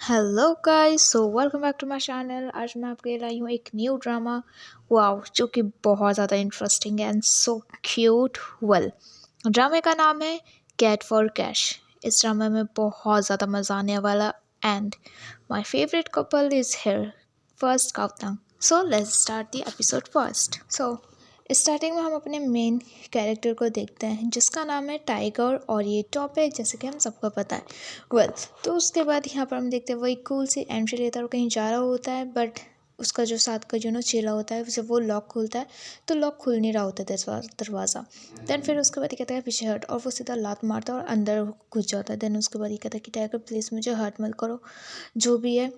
Hello guys, so welcome back to my channel. आज मैं आपके लिए लाई हूँ एक न्यू ड्रामा। वाओ, जो कि बहुत ज़्यादा इंटरेस्टिंग है एंड सो क्यूट। वेल, ड्रामे का नाम है कैट फॉर कैश। इस ड्रामे में बहुत ज़्यादा मज़ा आने वाला and my favourite couple is here. First countdown, so let's start the episode first. So starting में हम अपने मेन कैरेक्टर को देखते हैं जिसका नाम है टाइगर, और ये टॉप है जैसे कि हम सबको पता है। वेल, तो उसके बाद यहाँ पर हम देखते हैं वो एक कूल सी एंट्री लेता है और कहीं जा रहा होता है, बट उसका जो साथ का चेला होता है जब वो लॉक खोलता है तो लॉक खुल नहीं रहा होता है दरवाज़ा। देन फिर उसके बाद ये कहता है पीछे हट, और वो सीधा लात मारता है और अंदर घुस जाता है। देन उसके बाद ये कहता है कि टाइगर प्लीज़ मुझे हर्ट मत करो, जो भी है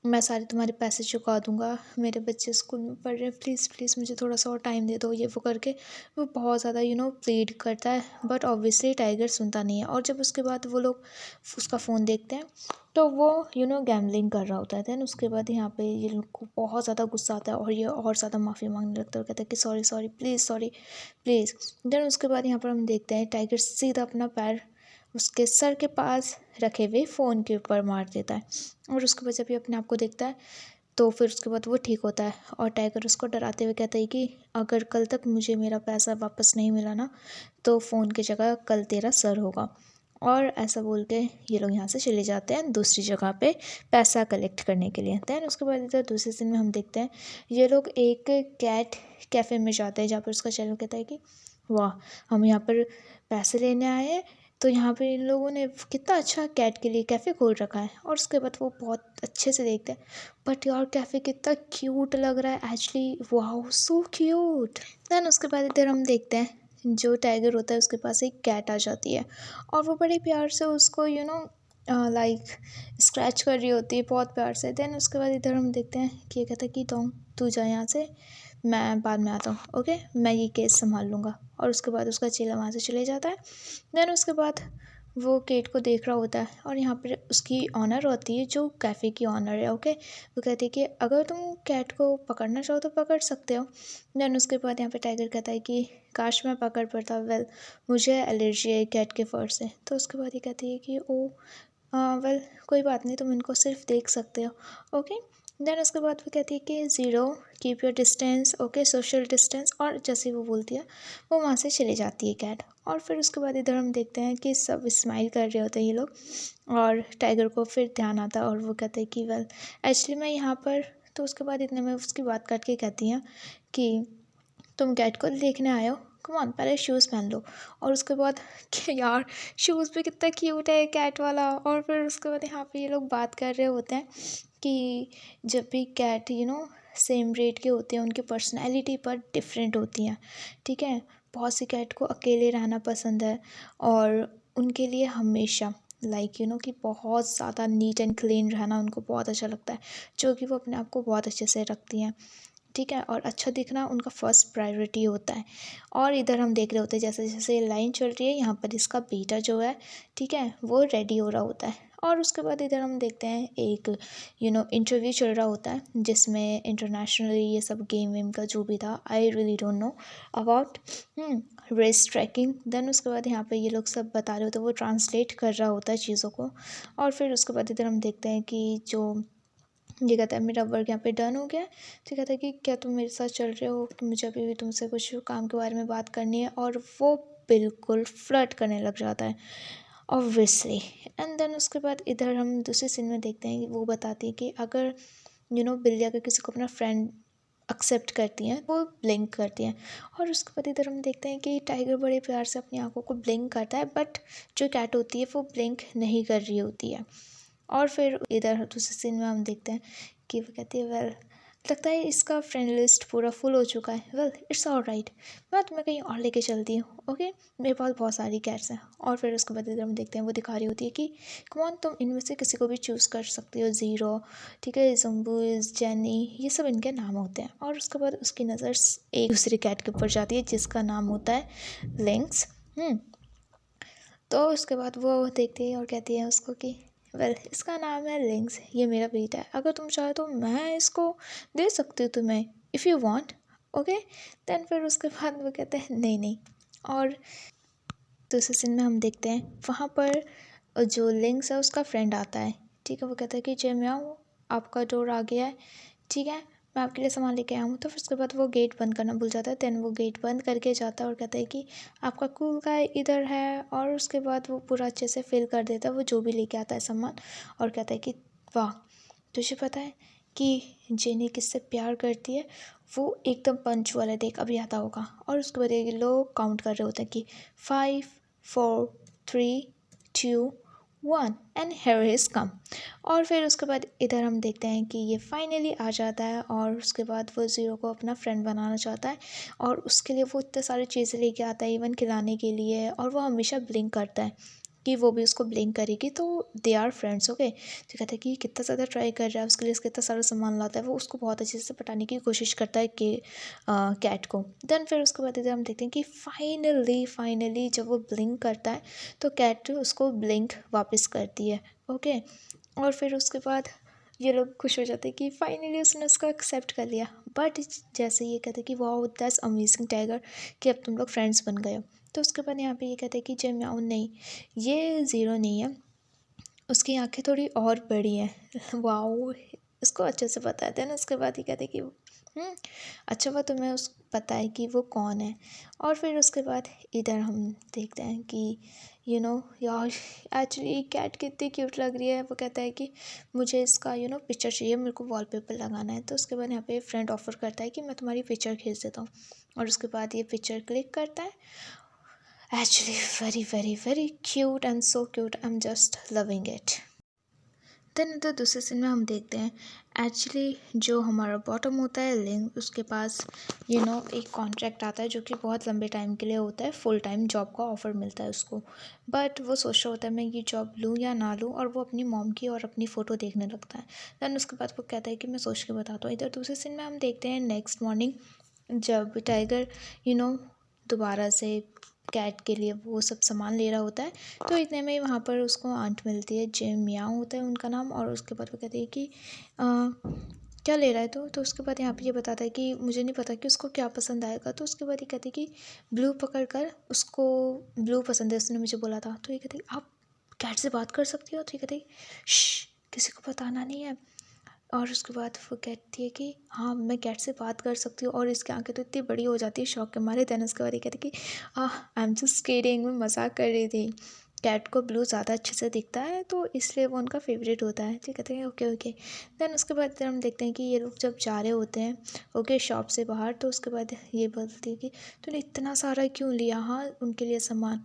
मैं सारे तुम्हारे पैसे चुका दूंगा, मेरे बच्चे स्कूल में पढ़ रहे हैं, प्लीज़ प्लीज़ मुझे थोड़ा सा और टाइम दे दो, ये वो करके वो बहुत ज़्यादा प्लीड करता है। बट ऑब्वियसली टाइगर सुनता नहीं है। और जब उसके बाद वो लोग उसका फ़ोन देखते हैं तो वो गैम्बलिंग कर रहा होता है। देन उसके बाद यहाँ पे ये लोग को बहुत ज़्यादा गुस्सा आता है और ये और ज़्यादा माफ़ी मांगने लगता है और कहता है कि sorry sorry please, sorry please. Then उसके बाद यहाँ पर हम देखते हैं टाइगर सीधा अपना पैर उसके सर के पास रखे हुए फ़ोन के ऊपर मार देता है। और उसके बाद जब ये अपने आप को देखता है तो फिर उसके बाद वो ठीक होता है और टाइगर उसको डराते हुए कहता है कि अगर कल तक मुझे मेरा पैसा वापस नहीं मिला ना तो फ़ोन की जगह कल तेरा सर होगा। और ऐसा बोल के ये लोग यहाँ से चले जाते हैं दूसरी जगह पे पैसा कलेक्ट करने के लिए। दैन उसके बाद इधर दूसरे सीन में हम देखते हैं ये लोग एक कैट कैफ़े में जाते हैं जहाँ पर उसका चैनल कहता है कि वाह, हम यहाँ पर पैसे लेने आए हैं, तो यहाँ पे इन लोगों ने कितना अच्छा कैट के लिए कैफ़े खोल रखा है। और उसके बाद वो बहुत अच्छे से देखते हैं, बट यार कैफ़े कितना क्यूट लग रहा है actually, wow so cute. Then उसके बाद इधर हम देखते हैं जो टाइगर होता है उसके पास एक कैट आ जाती है और वो बड़े प्यार से उसको लाइक स्क्रैच कर रही होती है बहुत प्यार से। देन उसके बाद इधर हम देखते हैं कि ये कहता है कि तू जा यहाँ से, मैं बाद में आता हूँ, ओके मैं ये केस संभाल लूँगा। और उसके बाद उसका चेला वहाँ से चले जाता है। देन उसके बाद वो केट को देख रहा होता है और यहाँ पर उसकी ऑनर होती है जो कैफ़े की ऑनर है, ओके। वो कहती है कि अगर तुम कैट को पकड़ना चाहो तो पकड़ सकते हो। देन उसके बाद यहाँ पे टाइगर कहता है कि काश मैं पकड़ पाता, वेल मुझे एलर्जी है कैट के फर से। तो उसके बाद ये कहती है कि ओ वेल कोई बात नहीं, तुम इनको सिर्फ देख सकते हो, ओके। देन उसके बाद वो कहती है कि zero, keep your distance, okay social distance. और जैसे वो बोलती है वो वहाँ से चली जाती है कैट। और फिर उसके बाद इधर हम देखते हैं कि सब स्माइल कर रहे होते हैं ये लोग और टाइगर को फिर ध्यान आता है और वो कहते हैं कि वेल एक्चुअली मैं यहाँ पर। तो उसके बाद इतने में उसकी बात काट के कहती हैं कि तुम कैट को देखने आए हो, कम ऑन पहले शूज़ पहन लो। और उसके बाद कि यार शूज़ भी कितना क्यूट है कैट वाला। और फिर उसके बाद यहाँ पे ये लोग बात कर रहे होते हैं कि जब भी कैट सेम रेट के होते हैं उनकी पर्सनैलिटी पर डिफरेंट होती हैं, ठीक है। बहुत सी कैट को अकेले रहना पसंद है और उनके लिए हमेशा कि बहुत ज़्यादा नीट एंड क्लीन रहना उनको बहुत अच्छा लगता है, जो कि वो अपने आप को बहुत अच्छे से रखती हैं, ठीक है। और अच्छा दिखना उनका फर्स्ट प्रायोरिटी होता है। और इधर हम देख रहे होते हैं जैसे जैसे ये लाइन चल रही है यहाँ पर इसका बेटा जो है, ठीक है, वो रेडी हो रहा होता है। और उसके बाद इधर हम देखते हैं एक इंटरव्यू चल रहा होता है जिसमें इंटरनेशनली ये सब गेम वेम का जो भी था, I really don't know about race tracking. Then उसके बाद यहाँ पे ये लोग सब बता रहे होते हैं, वो ट्रांसलेट कर रहा होता है चीज़ों को। और फिर उसके बाद इधर हम देखते हैं कि जो ये कहता है मेरा वर्क यहाँ पे डन हो गया है। तो कहता है कि क्या तुम मेरे साथ चल रहे हो कि मुझे अभी भी तुमसे कुछ काम के बारे में बात करनी है। और वो बिल्कुल फ्लर्ट करने लग जाता है ऑब्वियसली। एंड देन उसके बाद इधर हम दूसरे सीन में देखते हैं कि वो बताती है कि अगर बिल्ली अगर किसी को अपना फ्रेंड एक्सेप्ट करती हैं वो ब्लिंक करती हैं। और उसके बाद इधर हम देखते हैं कि टाइगर बड़े प्यार से अपनी आंखों को ब्लिंक करता है, बट जो कैट होती है वो ब्लिंक नहीं कर रही होती है। और फिर इधर दूसरे सीन में हम देखते हैं कि वो कहती है वेल लगता है इसका फ्रेंड लिस्ट पूरा फुल हो चुका है, वेल इट्स ऑल राइट, मैं तुम्हें कहीं और लेके चलती हूँ, ओके मेरे पास बहुत सारी कैट्स हैं। और फिर उसके बाद इधर हम देखते हैं वो दिखा रही होती है कि कौन तुम इनमें से किसी को भी चूज़ कर सकती हो, ज़ीरो, ठीक है, जम्बूज, जेनी, ये सब इनके नाम होते हैं। और उसके बाद उसकी नज़र एक दूसरी कैट के ऊपर जाती है जिसका नाम होता है लिंक्स। तो उसके बाद वो देखती है और कहती है उसको कि वेल इसका नाम है लिंक्स, ये मेरा बेटा है, अगर तुम चाहो तो मैं इसको दे सकती हूँ तुम्हें, if you want, okay. Then फिर उसके बाद वो कहते हैं नहीं नहीं। और दूसरे सीन में हम देखते हैं वहाँ पर जो लिंक्स है उसका फ्रेंड आता है, ठीक है। वो कहता है कि जय म्याऊं, आपका डोर आ गया है, ठीक है, मैं आपके लिए सामान लेके आया हूँ। तो फिर उसके बाद वो गेट बंद करना भूल जाता है। देन वो गेट बंद करके जाता है और कहता है कि आपका कूल गाय इधर है। और उसके बाद वो पूरा अच्छे से फिल कर देता है वो जो भी लेके आता है सामान, और कहता है कि वाह, तुझे पता है कि जेनी किससे प्यार करती है? वो एकदम पंचुअल है, देख अभी आता होगा। और उसके बाद ये लोग काउंट कर रहे होते हैं कि 5 4 3 2 1 एंड हियर इज कम। और फिर उसके बाद इधर हम देखते हैं कि ये फाइनली आ जाता है। और उसके बाद वो ज़ीरो को अपना फ्रेंड बनाना चाहता है, और उसके लिए वो इतने सारी चीज़ें लेके आता है, इवन खिलाने के लिए। और वो हमेशा ब्लिंक करता है कि वो भी उसको ब्लिंक करेगी, तो दे आर फ्रेंड्स। ओके, तो कहता है कि कितना ज़्यादा ट्राई कर रहा है, उसके लिए कितना सारा सामान लाता है। वो उसको बहुत अच्छे से पटाने की कोशिश करता है कि कैट को। देन फिर उसके बाद इधर हम देखते हैं कि फाइनली जब वो ब्लिंक करता है तो कैट उसको ब्लिंक वापस करती है। ओके, और फिर उसके बाद ये लोग खुश हो जाते हैं कि फाइनली उसने उसको एक्सेप्ट कर लिया। बट जैसे ये कहते हैं कि वाओ दैट्स अमेजिंग टाइगर, कि अब तुम लोग फ्रेंड्स बन गए हो। तो उसके बाद यहाँ पे ये कहते हैं कि जय म्याऊं नहीं, ये ज़ीरो नहीं है, उसकी आंखें थोड़ी और बड़ी हैं। वाओ, इसको अच्छे से पता है। देन उसके बाद ये कहते हैं कि अच्छा हुआ तुम्हें उस पता है कि वो कौन है। और फिर उसके बाद इधर हम देखते हैं कि यार एक्चुअली कैट कितनी क्यूट लग रही है। वो कहता है कि मुझे इसका पिक्चर चाहिए, मेरे को वॉलपेपर लगाना है। तो उसके बाद यहाँ पे फ्रेंड ऑफर करता है कि मैं तुम्हारी पिक्चर खींच देता हूँ। और उसके बाद ये पिक्चर क्लिक करता है। Actually very very very cute and so cute, I am just loving it. Then इधर दूसरे सीन में हम देखते हैं एक्चुअली जो हमारा बॉटम होता है लिंक, उसके पास एक कॉन्ट्रैक्ट आता है जो कि बहुत लंबे टाइम के लिए होता है, फुल टाइम जॉब का ऑफ़र मिलता है उसको। बट वो सोच रहा होता है मैं ये जॉब लूँ या ना लूँ, और वो अपनी मॉम की और अपनी फ़ोटो देखने लगता है। देन उसके बाद वो कहता है कि मैं सोच के बताता हूँ। इधर दूसरे सीन में हम देखते हैं नेक्स्ट मॉर्निंग, जब टाइगर दोबारा से कैट के लिए वो सब सामान ले रहा होता है। तो इतने में ही वहाँ पर उसको आंट मिलती है, जिम मियाँ होता है उनका नाम। और उसके बाद वो कहती है कि क्या ले रहा है तो उसके बाद यहाँ पे ये बताता है कि मुझे नहीं पता कि उसको क्या पसंद आएगा। तो उसके बाद ये कहती है कि ब्लू पकड़ कर, उसको ब्लू पसंद है, उसने मुझे बोला था। तो ये कहती है आप कैट से बात कर सकती हो? तो ये कहती है किसी को बताना नहीं है। और उसके बाद वो कहती है कि हाँ मैं कैट से बात कर सकती हूँ। और इसकी आंखें तो इतनी बड़ी हो जाती है शौक के मारे। देन उसके बाद ये कहती है कि आई एम जस्ट किडिंग, मैं मजाक कर रही थी। कैट को ब्लू ज़्यादा अच्छे से दिखता है तो इसलिए वो उनका फेवरेट होता है। ठीक कहते हैं ओके ओके। देन उसके बाद फिर हम देखते हैं कि ये लोग जब जा रहे होते हैं ओके शॉप से बाहर। तो उसके बाद ये बोलती है कि तूने इतना सारा क्यों लिया हाँ उनके लिए सामान।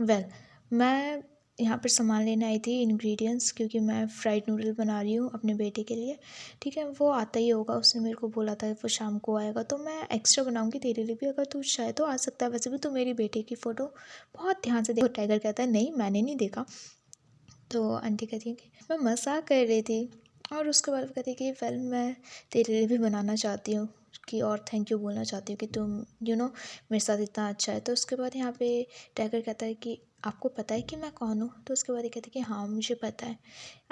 वेल मैं यहाँ पर सामान लेने आई थी इंग्रेडिएंट्स, क्योंकि मैं फ्राइड नूडल बना रही हूँ अपने बेटे के लिए। ठीक है, वो आता ही होगा, उसने मेरे को बोला था वो शाम को आएगा, तो मैं एक्स्ट्रा बनाऊंगी तेरे लिए भी, अगर तू चाहे तो आ सकता है। वैसे भी तू मेरी बेटे की फ़ोटो बहुत ध्यान से देखो। टाइगर कहता है नहीं मैंने नहीं देखा। तो आंटी कहती है कि मैं मजाक कर रही थी। और उसके बाद वो कहती है कि वेल मैं तेरे लिए भी बनाना चाहती हूँ कि और थैंक यू बोलना चाहती हूँ कि तुम मेरे साथ इतना अच्छा है। तो उसके बाद यहाँ पे टाइगर कहता है कि आपको पता है कि मैं कौन हूँ? तो उसके बाद ये कहती है कि हाँ मुझे पता है,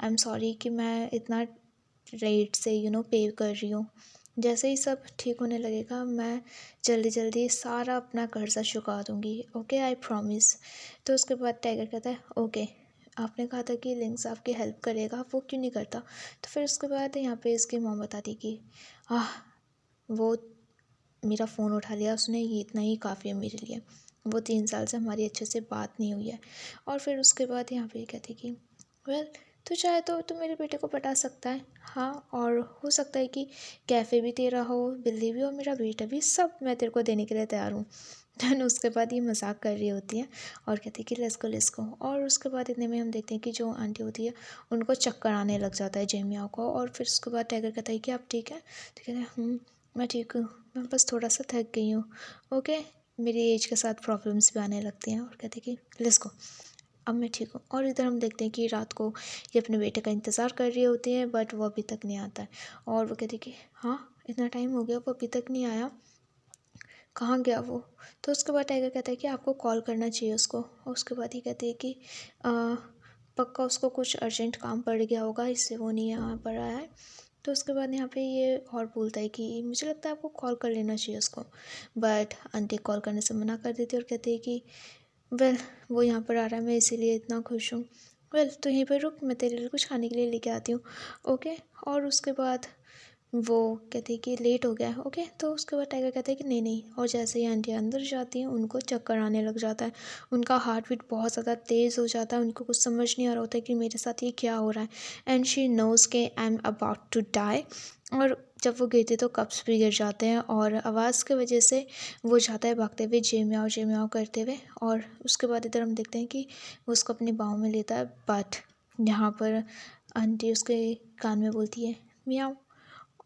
आई एम सॉरी कि मैं इतना रेट से पे कर रही हूँ। जैसे ही सब ठीक होने लगेगा मैं जल्दी जल्दी सारा अपना कर्जा चुका दूँगी। Okay I promise. तो उसके बाद टाइगर कहता है ओके, आपने कहा था कि लिंक्स आपकी हेल्प करेगा, वो क्यों नहीं करता? तो फिर उसके बाद यहाँ पे इसकी मॉम बताती कि आह वो मेरा फ़ोन उठा लिया उसने, ये इतना ही काफ़ी है मेरे लिए। वो 3 साल से हमारी अच्छे से बात नहीं हुई है। और फिर उसके बाद यहाँ पे कहती कि वेल तू चाहे तो मेरे बेटे को पटा सकता है। हाँ, और हो सकता है कि कैफ़े भी तेरा हो, बिल्ली भी और मेरा बेटा भी, सब मैं तेरे को देने के लिए तैयार हूँ। देन उसके बाद ये मजाक कर रही होती है और कहती है कि लेट्स गो। और उसके बाद इतने में हम देखते हैं कि जो आंटी होती है उनको चक्कर आने लग जाता है जेमिया को। और फिर उसके बाद टाइगर कहता है कि आप ठीक है? तो कहते हैं मैं ठीक हूँ, मैं बस थोड़ा सा थक गई हूँ। ओके, मेरी एज के साथ प्रॉब्लम्स भी आने लगती हैं। और कहते हैं कि लेट्स गो, अब मैं ठीक हूँ। और इधर हम देखते हैं कि रात को ये अपने बेटे का इंतज़ार कर रही होती है, बट वो अभी तक नहीं आता है। और वो कहती है कि हाँ इतना टाइम हो गया वो अभी तक नहीं आया, कहाँ गया वो? तो उसके बाद टाइगर कहता है कि आपको कॉल करना चाहिए उसको। और उसके बाद ही कहती है कि पक्का उसको कुछ अर्जेंट काम पड़ गया होगा इसलिए वो नहीं यहाँ पर आया है। तो उसके बाद यहाँ पे ये और बोलता है कि मुझे लगता है आपको कॉल कर लेना चाहिए उसको। बट आंटी कॉल करने से मना कर देती है और कहती है कि वेल वो यहाँ पर आ रहा है मैं इसीलिए इतना खुश हूँ। वेल तो यहीं पर रुक, मैं तेरे लिए कुछ खाने के लिए लेके आती हूँ। ओके। और उसके बाद वो कहती है कि लेट हो गया है। ओके, तो उसके बाद टाइगर कहता है कि नहीं नहीं। और जैसे ही आंटी अंदर जाती हैं उनको चक्कर आने लग जाता है, उनका हार्ट बीट बहुत ज़्यादा तेज़ हो जाता है, उनको कुछ समझ नहीं आ रहा होता है कि मेरे साथ ये क्या हो रहा है। एंड शी नोज़ के I am about to die. और जब वो गिरते तो कप्स भी गिर जाते हैं और आवाज़ की वजह से वो जाता है भागते हुए जे म्याओ करते हुए। और उसके बाद इधर हम देखते हैं कि वो उसको अपने बाहों में लेता है, बट यहाँ पर आंटी उसके कान में बोलती है म्याओ।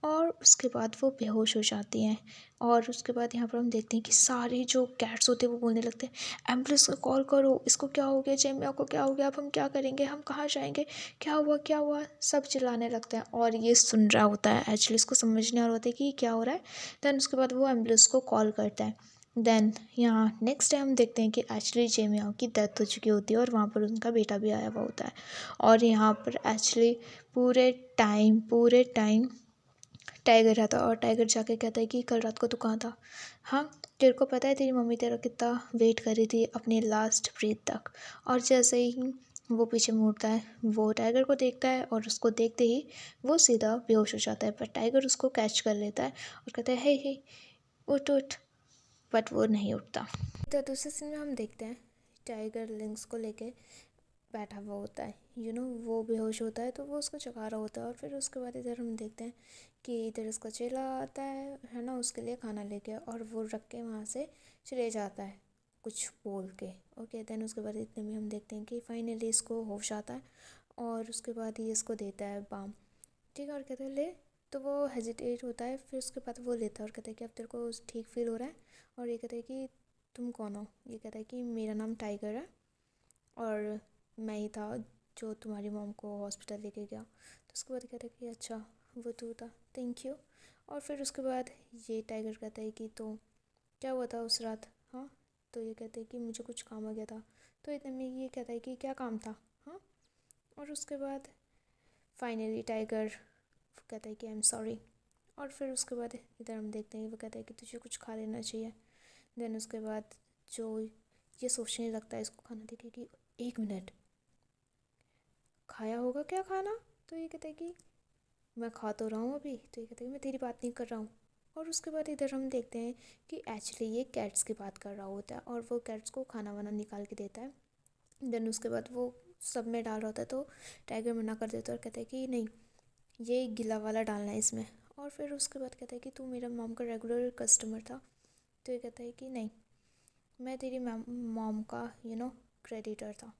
और उसके बाद वो बेहोश हो जाती हैं। और उसके बाद यहाँ पर हम देखते हैं कि सारे जो कैट्स होते हैं वो बोलने लगते हैं एम्बुलेंस को कॉल करो, इसको क्या हो गया, जेमिया को क्या हो गया, अब हम क्या करेंगे, हम कहाँ जाएंगे, क्या हुआ क्या हुआ, सब चिल्लाने लगते हैं। और ये सुन रहा होता है, एक्चुअली इसको समझ नहीं आ रहा होता है कि क्या हो रहा है। देन उसके बाद वो एम्बुलेंस को कॉल करता है। देन यहाँ नेक्स्ट डे हम देखते हैं कि एक्चुअली जेमिया की डेथ हो चुकी होती है और वहाँ पर उनका बेटा भी आया हुआ होता है। और यहाँ पर एक्चुअली पूरे टाइम टाइगर रहता है। और टाइगर जाके कहता है कि कल रात को तू कहाँ था, हाँ तेरे को पता है तेरी मम्मी तेरा कितना वेट कर रही थी अपने लास्ट ब्रीथ तक। और जैसे ही वो पीछे मुड़ता है वो टाइगर को देखता है और उसको देखते ही वो सीधा बेहोश हो जाता है। पर टाइगर उसको कैच कर लेता है और कहता है हे उठ उठ, बट वो नहीं उठता। तो दूसरे सीन में हम देखते हैं टाइगर लिंक्स को लेके बैठा हुआ होता है, वो बेहोश होता है तो वो उसको जगा रहा होता है। और फिर उसके बाद इधर हम देखते हैं कि इधर इसका चेला आता है ना, उसके लिए खाना लेके, और वो रख के वहाँ से चले जाता है कुछ बोल के। ओके, देन उसके बाद इतने में हम देखते हैं कि फाइनली इसको होश आता है और उसके बाद ये इसको देता है बाम। ठीक है, और कहते हैं ले। तो वो हेजिटेट होता है, फिर उसके बाद वो लेता है और कहता है कि अब तेरे को ठीक फील हो रहा है। और ये कहता है कि तुम कौन हो। ये कहता है कि मेरा नाम टाइगर है और मैं ही था जो तुम्हारी मॉम को हॉस्पिटल लेके गया। तो उसके बाद कहता है कि अच्छा वो तू था, थैंक यू। और फिर उसके बाद ये टाइगर कहता है कि तो क्या हुआ था उस रात, हाँ। तो ये कहते हैं कि मुझे कुछ काम आ गया था। तो इतने में ये कहता है कि क्या काम था, हाँ। और उसके बाद फाइनली टाइगर कहता है कि आई एम सॉरी। और फिर उसके बाद इधर हम देखते हैं वो कहता है कि तुझे कुछ खा लेना चाहिए। देन उसके बाद जो ये सोचने लगता है इसको खाना देखे कि 1 मिनट खाया होगा क्या खाना। तो ये कहता है कि मैं खा तो रहा हूँ अभी। तो ये कहता है कि मैं तेरी बात नहीं कर रहा हूँ। और उसके बाद इधर हम देखते हैं कि एक्चुअली ये कैट्स की बात कर रहा होता है और वो कैट्स को खाना वाना निकाल के देता है। देन उसके बाद वो सब में डाल रहा होता है तो टाइगर मना कर देता है और कहता है कि नहीं, ये गिला वाला डालना है इसमें। और फिर उसके बाद कहता है कि तू मेरा मॉम का रेगुलर कस्टमर था। तो ये कहता है कि नहीं, मैं तेरी मॉम का क्रेडिटर था।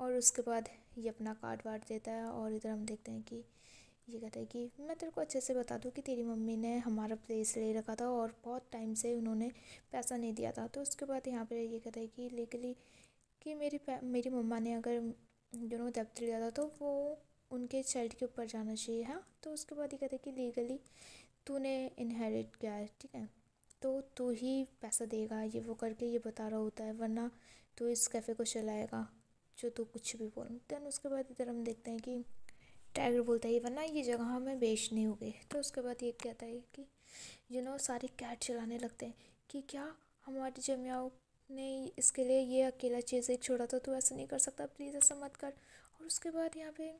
और उसके बाद ये अपना कार्ड वार्ड देता है और इधर हम देखते हैं कि ये कहता है कि मैं तेरे को अच्छे से बता दूं कि तेरी मम्मी ने हमारा प्लेस ले रखा था और बहुत टाइम से उन्होंने पैसा नहीं दिया था। तो उसके बाद यहाँ पे ये कहता है कि लीगली कि मेरी मम्मा ने अगर दफ्तर लिया था तो वो उनके चाइल्ड के ऊपर जाना चाहिए, हाँ। तो उसके बाद ये कहता है कि लीगली तूने इनहेरिट किया है, ठीक है, तो तू ही पैसा देगा, ये वो करके ये बता रहा होता है, वरना तू इस कैफ़े को चलाएगा जो तू कुछ भी बोल। देन उसके बाद इधर हम देखते हैं कि टाइगर बोलता है वरना ये जगह हमें बेचनी होगी। तो उसके बाद ये कहता है कि सारे कैट चलाने लगते हैं कि क्या हमारी जमियाओं ने इसके लिए ये अकेला चीज़ एक छोड़ा था, तो ऐसा नहीं कर सकता, प्लीज़ ऐसा मत कर। और उसके बाद यहाँ पे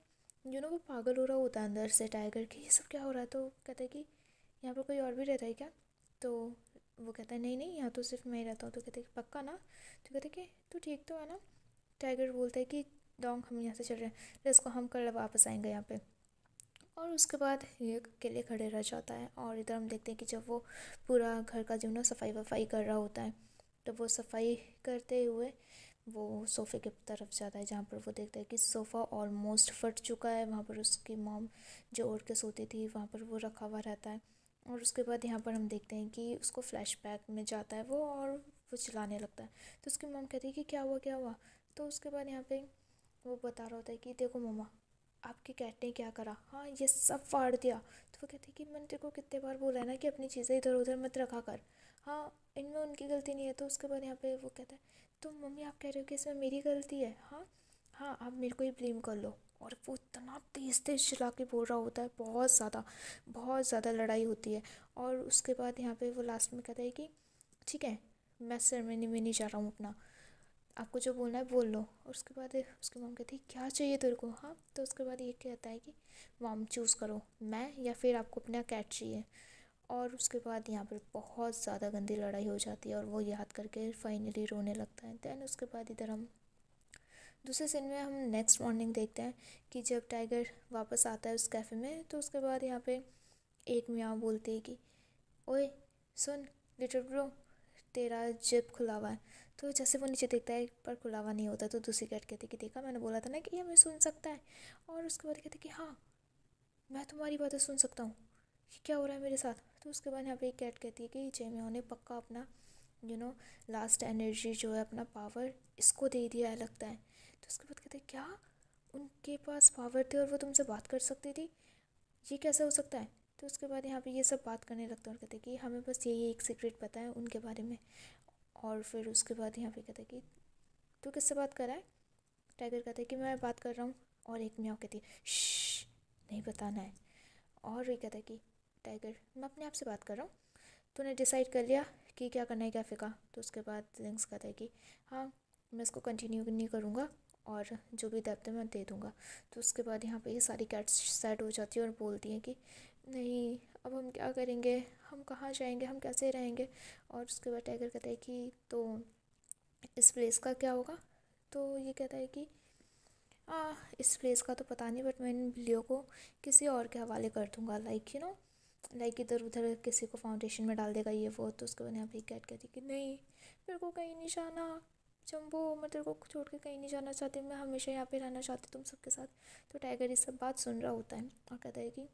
वो पागल हो रहा होता है अंदर से टाइगर कि ये सब क्या हो रहा है। तो कहता है कि यहाँ पर कोई और भी रहता है क्या। तो वो कहता है नहीं नहीं, यहाँ तो सिर्फ मैं ही रहता हूँ। तो कहते हैं पक्का ना। तो कहते कि तू ठीक तो है ना। टाइगर बोलता है कि डोंग हम यहाँ से चल रहे हैं, इसको हम कल वापस आएंगे यहाँ पे। और उसके बाद ये अकेले खड़े रह जाता है। और इधर हम देखते हैं कि जब वो पूरा घर का सफाई वफाई कर रहा होता है तो वो सफाई करते हुए वो सोफ़े की तरफ जाता है जहाँ पर वो देखता है कि सोफ़ा ऑलमोस्ट फट चुका है। वहाँ पर उसकी मॉम जो ओढ़ के सोती थी वहाँ पर वो रखा हुआ रहता है। और उसके बाद यहाँ पर हम देखते हैं कि उसको फ्लैशबैक में जाता है वो और वो चिल्लाने लगता है। तो उसकी मॉम कहती है कि क्या हुआ क्या हुआ। तो उसके बाद यहाँ पे वो बता रहा होता है कि देखो मम्मा, आपकी कैट ने क्या करा, हाँ ये सब फाड़ दिया। तो वो कहती है कि मैंने तेरे को कितने बार बोला है ना कि अपनी चीज़ें इधर उधर मत रखा कर, हाँ इनमें उनकी गलती नहीं है। तो उसके बाद यहाँ पे वो कहता है तो मम्मी आप कह रहे हो कि इसमें मेरी गलती है, हाँ हाँ आप मेरे को ही ब्लेम कर लो। और वो इतना तेज़ तेज़ चिल्ला के बोल रहा होता है, बहुत ज़्यादा लड़ाई होती है। और उसके बाद यहाँ पे वो लास्ट में कहता है कि ठीक है मैं सेरेमनी में नहीं जा रहा हूँ अपना, आपको जो बोलना है बोल लो। और उसके बाद उसकी मॉम कहती है क्या चाहिए तेरे को, हाँ। तो उसके बाद ये कहता है कि मॉम चूज़ करो, मैं या फिर आपको अपना कैट चाहिए। और उसके बाद यहाँ पर बहुत ज़्यादा गंदी लड़ाई हो जाती है और वो याद करके फाइनली रोने लगता है। दैन उसके बाद इधर हम दूसरे सीन में हम नेक्स्ट मॉर्निंग देखते हैं कि जब टाइगर वापस आता है उस कैफ़े में, तो उसके बाद यहाँ पे एक मियाँ बोलते हैं कि ओए सुन लिटिल ब्रो, तेरा जिप खुला हुआ है। तो जैसे वो नीचे देखता है पर खुला हुआ नहीं होता, तो दूसरी कैट कहती कि देखा मैंने बोला था ना कि ये हमें सुन सकता है। और उसके बाद कहते कि हाँ मैं तुम्हारी बातें सुन सकता हूँ, ये क्या हो रहा है मेरे साथ। तो उसके बाद यहाँ पे एक कैट कहती है कि जेमिया ने पक्का अपना लास्ट एनर्जी जो है, अपना पावर इसको दे दिया है लगता है। तो उसके बाद कहते क्या उनके पास पावर थे और वो तुमसे बात कर सकती थी, ये कैसे हो सकता है। तो उसके बाद यहाँ पे ये सब बात करने लगता है और कहते कि हमें बस यही एक सीक्रेट पता है उनके बारे में। और फिर उसके बाद यहाँ पे कहते कि तू किससे बात कर रहा है। टाइगर कहते कि मैं बात कर रहा हूँ। और एक म्याऊ कहती श्श, नहीं बताना है। और ये कहता है कि टाइगर मैं अपने आप से बात कर रहा हूँ, तूने डिसाइड कर लिया कि क्या करना है कैफ़े का। तो उसके बाद लिंक्स कहता है कि हाँ मैं इसको कंटिन्यू नहीं करूँगा और जो भी डेप्थ है मैं दे दूँगा। तो उसके बाद यहाँ पे ये सारी कैट्स सेट हो जाती है और बोलती हैं कि नहीं अब हम क्या करेंगे, हम कहाँ जाएंगे, हम कैसे रहेंगे। और उसके बाद टाइगर कहता है कि तो इस प्लेस का क्या होगा। तो ये कहता है कि इस प्लेस का तो पता नहीं, बट मैं इन बिल्लियों को किसी और के हवाले कर दूँगा, लाइक इधर उधर किसी को फाउंडेशन में डाल देगा ये वो। तो उसके बाद यहाँ पे कैट कहती कि नहीं मेरे को कहीं नहीं जाना जम्बो, मैं तेरे को छोड़ के कहीं नहीं जाना चाहती, मैं हमेशा यहाँ पे रहना चाहती तुम सबके साथ। तो टाइगर ये सब बात सुन रहा होता है और कहता है कि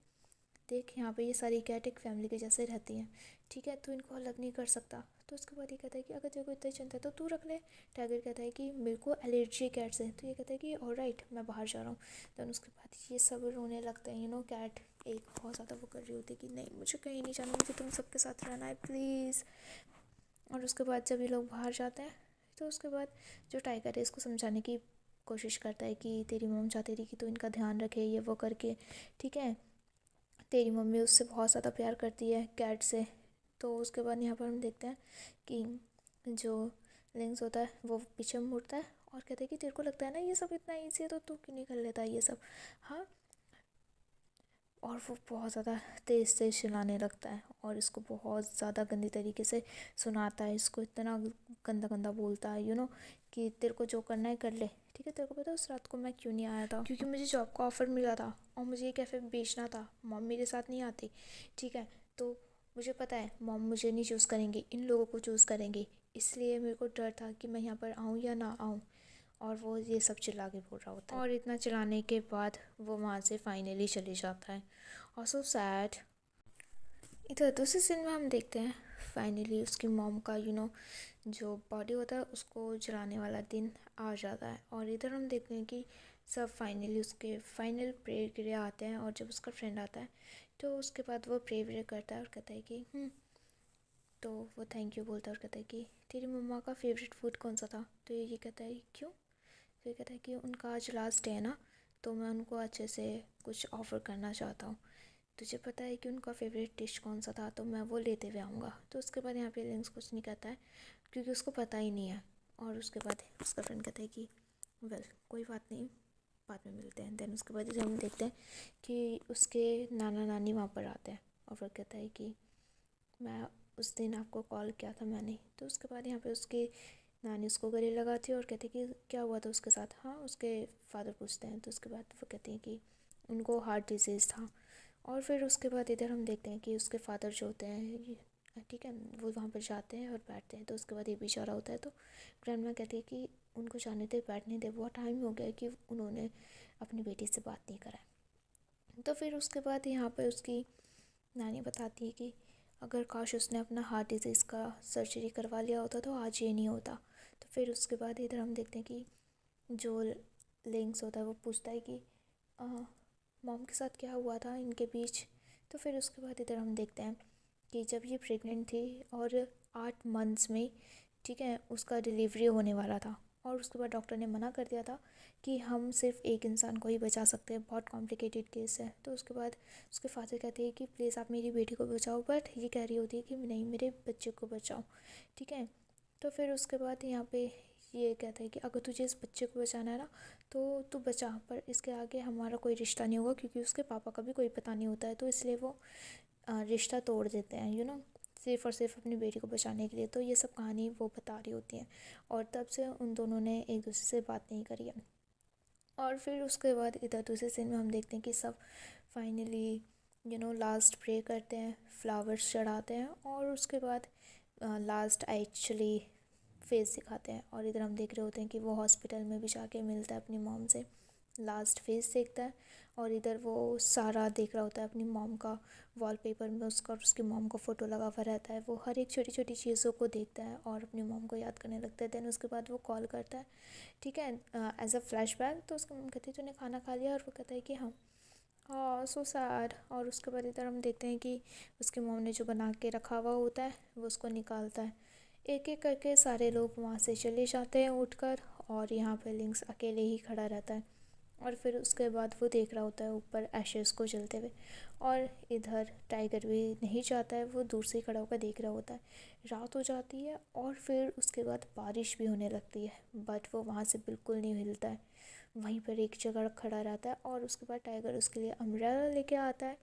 देख यहाँ पे ये सारी कैट एक फैमिली के जैसे रहती हैं, ठीक है, तू इनको अलग नहीं कर सकता। तो उसके बाद ये कहता है कि अगर तेरे को इतनी चिंता है तो तू रख ले। टाइगर कहता है कि मेरे को एलर्जी है कैट से। तो ये कहता है कि ऑलराइट मैं बाहर जा रहा हूँ। देन उसके बाद ये सब रोने लगते हैं। कैट एक बहुत ज़्यादा वो कर रही होती है कि नहीं मुझे कहीं नहीं जाना, मुझे तुम सबके साथ रहना है प्लीज़। और उसके बाद जब ये लोग बाहर जाते हैं तो उसके बाद जो टाइगर है इसको समझाने की कोशिश करता है कि तेरी मम्मी चाहती थी कि तू इनका ध्यान रखे ये वो करके, ठीक है, तेरी मम्मी उससे बहुत ज़्यादा प्यार करती है कैट से। तो उसके बाद यहाँ पर हम देखते हैं कि जो लिंक्स होता है वो पीछे मुड़ता है और कहते हैं कि तेरे को लगता है ना ये सब इतना ईजी है तो तू क्यों नहीं कर लेता ये सब, हाँ। और वो बहुत ज़्यादा तेज़ तेज़ चिल्लाने लगता है और इसको बहुत ज़्यादा गंदी तरीके से सुनाता है, इसको इतना गंदा गंदा बोलता है कि तेरे को जो करना है कर ले, ठीक है। तेरे को पता है उस रात को मैं क्यों नहीं आया था, क्योंकि मुझे जॉब का ऑफ़र मिला था और मुझे ये कैफ़े बेचना था, मॉम मेरे साथ नहीं आती, ठीक है। तो मुझे पता है मॉम मुझे नहीं चूज़ करेंगी, इन लोगों को चूज़ करेंगी, इसलिए मेरे को डर था कि मैं यहाँ पर आऊँ या ना आऊँ। और वो ये सब चिल्ला के बोल रहा होता है और इतना चिल्लाने के बाद वो वहाँ से फाइनली चले जाता है। और सो सैड। इधर दूसरे सीन में हम देखते हैं फाइनली उसकी मॉम का जो बॉडी होता है उसको जलाने वाला दिन आ जाता है। और इधर हम देखते हैं कि सब फाइनली उसके फाइनल प्रेयर के लिए आते हैं और जब उसका फ्रेंड आता है तो उसके बाद वो प्रेयर करता है और कहता है कि तो वो थैंक यू बोलता है और कहता है कि तेरी मम्मा का फेवरेट फूड कौन सा था। तो ये कहता है क्यों। तो ये कहता है कि उनका आज लास्ट डे है ना, तो मैं उनको अच्छे से कुछ ऑफ़र करना चाहता हूँ, तुझे पता है कि उनका फेवरेट डिश कौन सा था, तो मैं वो लेते हुए आऊँगा। तो उसके बाद यहाँ पे लिंक्स कुछ नहीं कहता है क्योंकि उसको पता ही नहीं है। और उसके बाद उसका फ्रेंड कहता है कि वेल कोई बात नहीं, बाद में मिलते हैं। देन उसके बाद हम देखते हैं कि उसके नाना नानी वहाँ पर आते हैं और फिर कहता है कि मैं उस दिन आपको कॉल किया था मैंने। तो उसके बाद यहाँ पे उसकी नानी उसको गले लगाती है और कहती है कि क्या हुआ था उसके साथ, हाँ उसके फादर पूछते हैं। तो उसके बाद वो कहती हैं कि उनको हार्ट डिजीज़ था। और फिर उसके बाद इधर हम देखते हैं कि उसके फादर जो होते हैं, ठीक है, वो वहाँ पर जाते हैं और बैठते हैं। तो उसके बाद ये बेचारा होता है तो ग्रैंडमा कहती है कि उनको जाने दे, बैठने दे, बहुत टाइम हो गया कि उन्होंने अपनी बेटी से बात नहीं करा है। तो फिर उसके बाद यहाँ पर उसकी नानी बताती है कि अगर काश उसने अपना हार्ट डिजीज़ का सर्जरी करवा लिया होता तो आज ये नहीं होता। तो फिर उसके बाद इधर हम देखते हैं कि जो लिंक्स होता है वो पूछता है कि मॉम के साथ क्या हुआ था इनके बीच। तो फिर उसके बाद इधर हम देखते हैं कि जब ये प्रेग्नेंट थी और 8 मंथ्स में, ठीक है, उसका डिलीवरी होने वाला था और उसके बाद डॉक्टर ने मना कर दिया था कि हम सिर्फ एक इंसान को ही बचा सकते हैं, बहुत कॉम्प्लिकेटेड केस है। तो उसके बाद उसके फादर कहते हैं कि प्लीज़ आप मेरी बेटी को बचाओ, बट ये कह रही होती है कि नहीं मेरे बच्चे को बचाओ, ठीक है। तो फिर उसके बाद यहाँ पे ये कहता है कि अगर तुझे इस बच्चे को बचाना है ना तो तू बचा, पर इसके आगे हमारा कोई रिश्ता नहीं होगा, क्योंकि उसके पापा का भी कोई पता नहीं होता है, तो इसलिए वो रिश्ता तोड़ देते हैं सिर्फ और सिर्फ अपनी बेटी को बचाने के लिए। तो ये सब कहानी वो बता रही होती है, और तब से उन दोनों ने एक दूसरे से बात नहीं करी है। और फिर उसके बाद इधर दूसरे सीन में हम देखते हैं कि सब फाइनली लास्ट प्रे करते हैं, फ्लावर्स चढ़ाते हैं, और उसके बाद लास्ट एक्चुअली फेस दिखाते हैं। और इधर हम देख रहे होते हैं कि वो हॉस्पिटल में भी जाके मिलता है अपनी मॉम से, लास्ट फेस देखता है। और इधर वो सारा देख रहा होता है अपनी मॉम का, वॉलपेपर में उसका और उसकी मॉम का फ़ोटो लगा हुआ रहता है। वो हर एक छोटी छोटी चीज़ों को देखता है और अपनी मॉम को याद करने लगता है। देन उसके बाद वो कॉल करता है, ठीक है, एज अ फ्लैशबैक। तो उसकी मॉम कहती है तूने खाना खा लिया, और वो कहता है कि हाँ। So sad. और उसके बाद इधर हम देखते हैं कि उसकी मॉम ने जो बना के रखा हुआ होता है वो उसको निकालता है। एक एक करके सारे लोग वहाँ से चले जाते हैं उठकर, और यहाँ पे लिंक्स अकेले ही खड़ा रहता है। और फिर उसके बाद वो देख रहा होता है ऊपर एशेस को जलते हुए, और इधर टाइगर भी नहीं जाता है, वो दूर से ही खड़ा होकर देख रहा होता है। रात हो जाती है और फिर उसके बाद बारिश भी होने लगती है, बट वो वहाँ से बिल्कुल नहीं हिलता है, वहीं पर एक जगह खड़ा रहता है। और उसके बाद टाइगर उसके लिए अम्ब्रेला लेके आता है।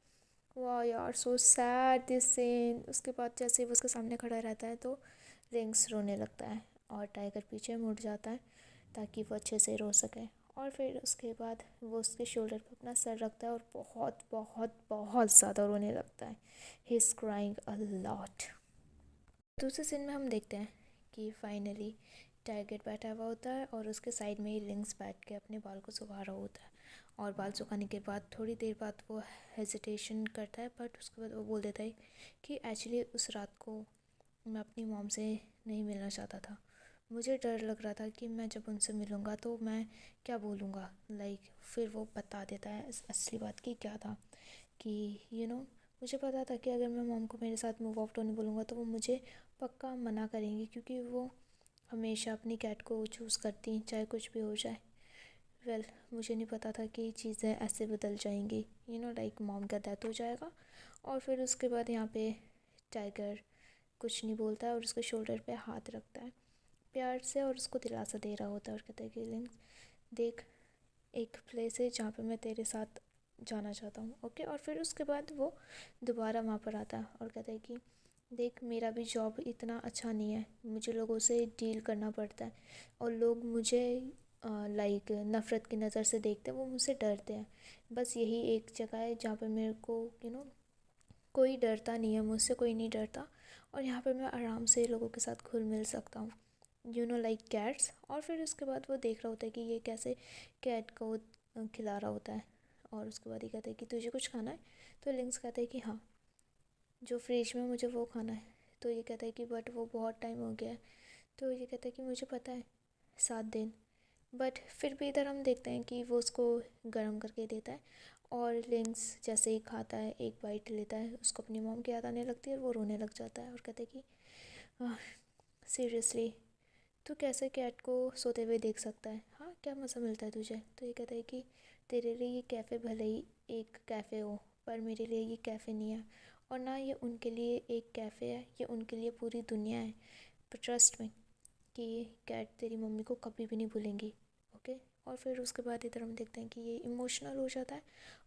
वाह यार, सो सैड दिस सीन। उसके बाद जैसे ही वो उसके सामने खड़ा रहता है तो रिंग्स रोने लगता है, और टाइगर पीछे मुड़ जाता है ताकि वो अच्छे से रो सके। और फिर उसके बाद वो उसके शोल्डर पर अपना सर रखता है और बहुत बहुत बहुत ज़्यादा रोने लगता है। He is crying a lot. दूसरे सीन में हम देखते हैं कि फाइनली टारगेट बैठा हुआ होता है, और उसके साइड में ही लिंक्स बैठ के अपने बाल को सुखा रहा होता है। और बाल सुखाने के बाद थोड़ी देर बाद वो हेजिटेशन करता है, बट उसके बाद वो बोल देता है कि एक्चुअली उस रात को मैं अपनी मॉम से नहीं मिलना चाहता था। मुझे डर लग रहा था कि मैं जब उनसे मिलूँगा तो मैं क्या बोलूँगा। फिर वो बता देता है असली बात की क्या था, कि मुझे पता था कि अगर मैं मॉम को मेरे साथ मूव आउट होने बोलूँगा तो वो मुझे पक्का मना करेंगी, क्योंकि वो हमेशा अपनी कैट को चूज़ करती चाहे कुछ भी हो जाए। मुझे नहीं पता था कि चीज़ें ऐसे बदल जाएंगी, मॉम का डेथ हो जाएगा। और फिर उसके बाद यहाँ पे टाइगर कुछ नहीं बोलता है और उसके शोल्डर पे हाथ रखता है प्यार से, और उसको दिलासा दे रहा होता है, और कहता है कि लिंक देख, एक प्लेस है जहाँ पे मैं तेरे साथ जाना चाहता हूँ, ओके। और फिर उसके बाद वो दोबारा वहाँ पर आता है और कहता है कि देख, मेरा भी जॉब इतना अच्छा नहीं है, मुझे लोगों से डील करना पड़ता है, और लोग मुझे नफ़रत की नज़र से देखते हैं, वो मुझसे डरते हैं। बस यही एक जगह है जहाँ पे मेरे को कोई डरता नहीं है, मुझसे कोई नहीं डरता, और यहाँ पर मैं आराम से लोगों के साथ घुल मिल सकता हूँ, लाइक कैट्स। और फिर उसके बाद वो देख रहा होता है कि ये कैसे कैट को खिला रहा होता है। और उसके बाद ये कहता है कि तुझे कुछ खाना है, तो लिंक्स कहता है कि हाँ, जो फ्रिज में मुझे वो खाना है। तो ये कहता है कि बट वो बहुत टाइम हो गया है। तो ये कहता है कि मुझे पता है, 7 दिन। बट फिर भी इधर हम देखते हैं कि वो उसको गर्म करके देता है, और लिंक्स जैसे ही खाता है, एक बाइट लेता है, उसको अपनी मॉम की याद आने लगती है और वो रोने लग जाता है, और कहता है कि सीरियसली तू कैसे कैट को सोते हुए देख सकता है, हाँ, क्या मज़ा मिलता है तुझे। तो ये कहता है कि तेरे लिए ये कैफ़े भले ही एक कैफ़े हो, पर मेरे लिए ये कैफ़े नहीं है, और ना ये उनके लिए एक कैफ़े है, ये उनके लिए पूरी दुनिया है। पर ट्रस्ट में कि ये कैट तेरी मम्मी को कभी भी नहीं भूलेंगी, ओके। और फिर उसके बाद इधर हम देखते हैं कि ये इमोशनल हो जाता है,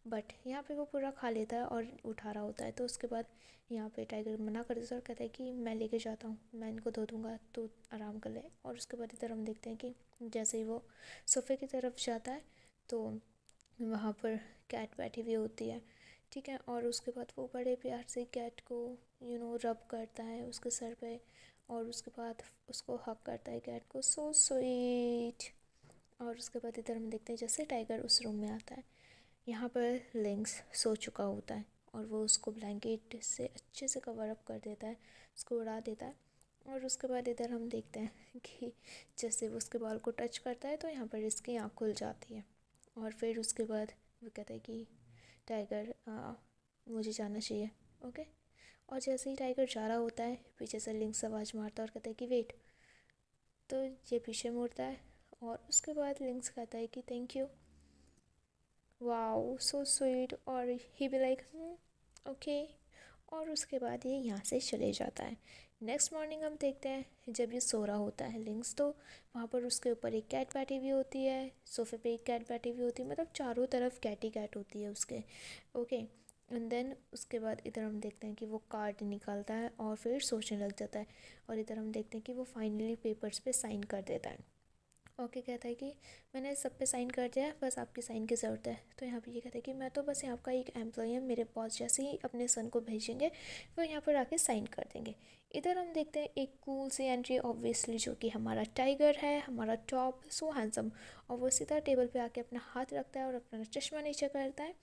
बट यहाँ पे वो पूरा खा लेता है और उठा रहा होता है। तो उसके बाद यहाँ पे टाइगर मना कर देता है और कहता है कि मैं लेके जाता हूँ, मैं इनको धो दूँगा, तो आराम कर ले। और उसके बाद इधर हम देखते हैं कि जैसे ही वो सोफ़े की तरफ जाता है तो वहाँ पर कैट बैठी हुई होती है, ठीक है। और उसके बाद वो बड़े प्यार से कैट को रब करता है उसके सर पे, और उसके बाद उसको हक करता है कैट को, सो स्वीट। और उसके बाद इधर हम देखते हैं जैसे टाइगर उस रूम में आता है, यहाँ पर लिंक्स सो चुका होता है, और वो उसको ब्लैंकेट से अच्छे से कवर अप कर देता है, उसको उड़ा देता है। और उसके बाद इधर हम देखते हैं कि जैसे वो उसके बाल को टच करता है तो यहाँ पर इसकी आँख खुल जाती है। और फिर उसके बाद वो कहता है कि टाइगर, मुझे जाना चाहिए, ओके। और जैसे ही टाइगर जा रहा होता है, पीछे से लिंक्स आवाज़ मारता है और कहता है कि वेट। तो ये पीछे मुड़ता है, और उसके बाद लिंक्स कहता है कि thank you, wow so sweet, और ही भी लाइक ओके। और उसके बाद ये यहाँ से चले जाता है, नेक्स्ट मॉर्निंग हम देखते हैं जब ये सो रहा होता है लिंक्स, तो वहाँ पर उसके ऊपर एक कैट बैठी हुई होती है, सोफे पे एक कैट बैठी हुई होती है, मतलब चारों तरफ कैट ही कैट होती है उसके। ओके, एंड देन उसके बाद इधर हम देखते हैं कि वो कार्ड निकालता है और फिर सोचने लग जाता है, और इधर हम देखते हैं कि वो फाइनली पेपर्स पे साइन कर देता है। ओके कहता है कि मैंने सब पे साइन कर दिया है, बस आपकी साइन की ज़रूरत है। तो यहाँ पे ये कहता है कि मैं तो बस यहाँ का एक एम्प्लॉई हूँ, मेरे बॉस जैसे ही अपने सन को भेजेंगे वो यहाँ पर आके साइन कर देंगे। इधर हम देखते हैं एक कूल सी एंट्री, ऑब्वियसली जो कि हमारा टाइगर है, हमारा टॉप सो हैंडसम, और वो सीधा टेबल पे आके अपना हाथ रखता है और अपना चश्मा नीचे करता है।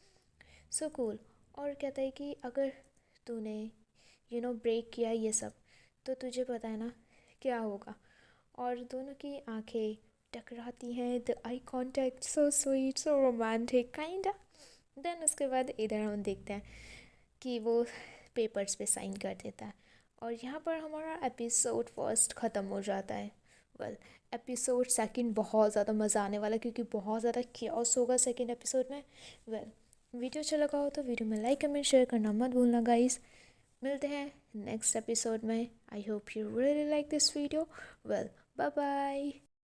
So cool. और कहता है कि अगर तूने ब्रेक किया ये सब, तो तुझे पता है ना क्या होगा। और दोनों की आंखें टकराती हैं, the eye contact so sweet so romantic kind. Then उसके बाद इधर हम देखते हैं कि वो पेपर्स पे साइन कर देता है, और यहाँ पर हमारा एपिसोड फर्स्ट ख़त्म हो जाता है। वेल, एपिसोड सेकंड बहुत ज़्यादा मज़ा आने वाला है, क्योंकि बहुत ज़्यादा क्योस होगा सेकंड एपिसोड में। वेल, वीडियो अच्छा लगा हो तो वीडियो में लाइक कमेंट शेयर करना मत भूलना गाइस। मिलते हैं नेक्स्ट एपिसोड में। I hope you really like this video. Well, bye bye.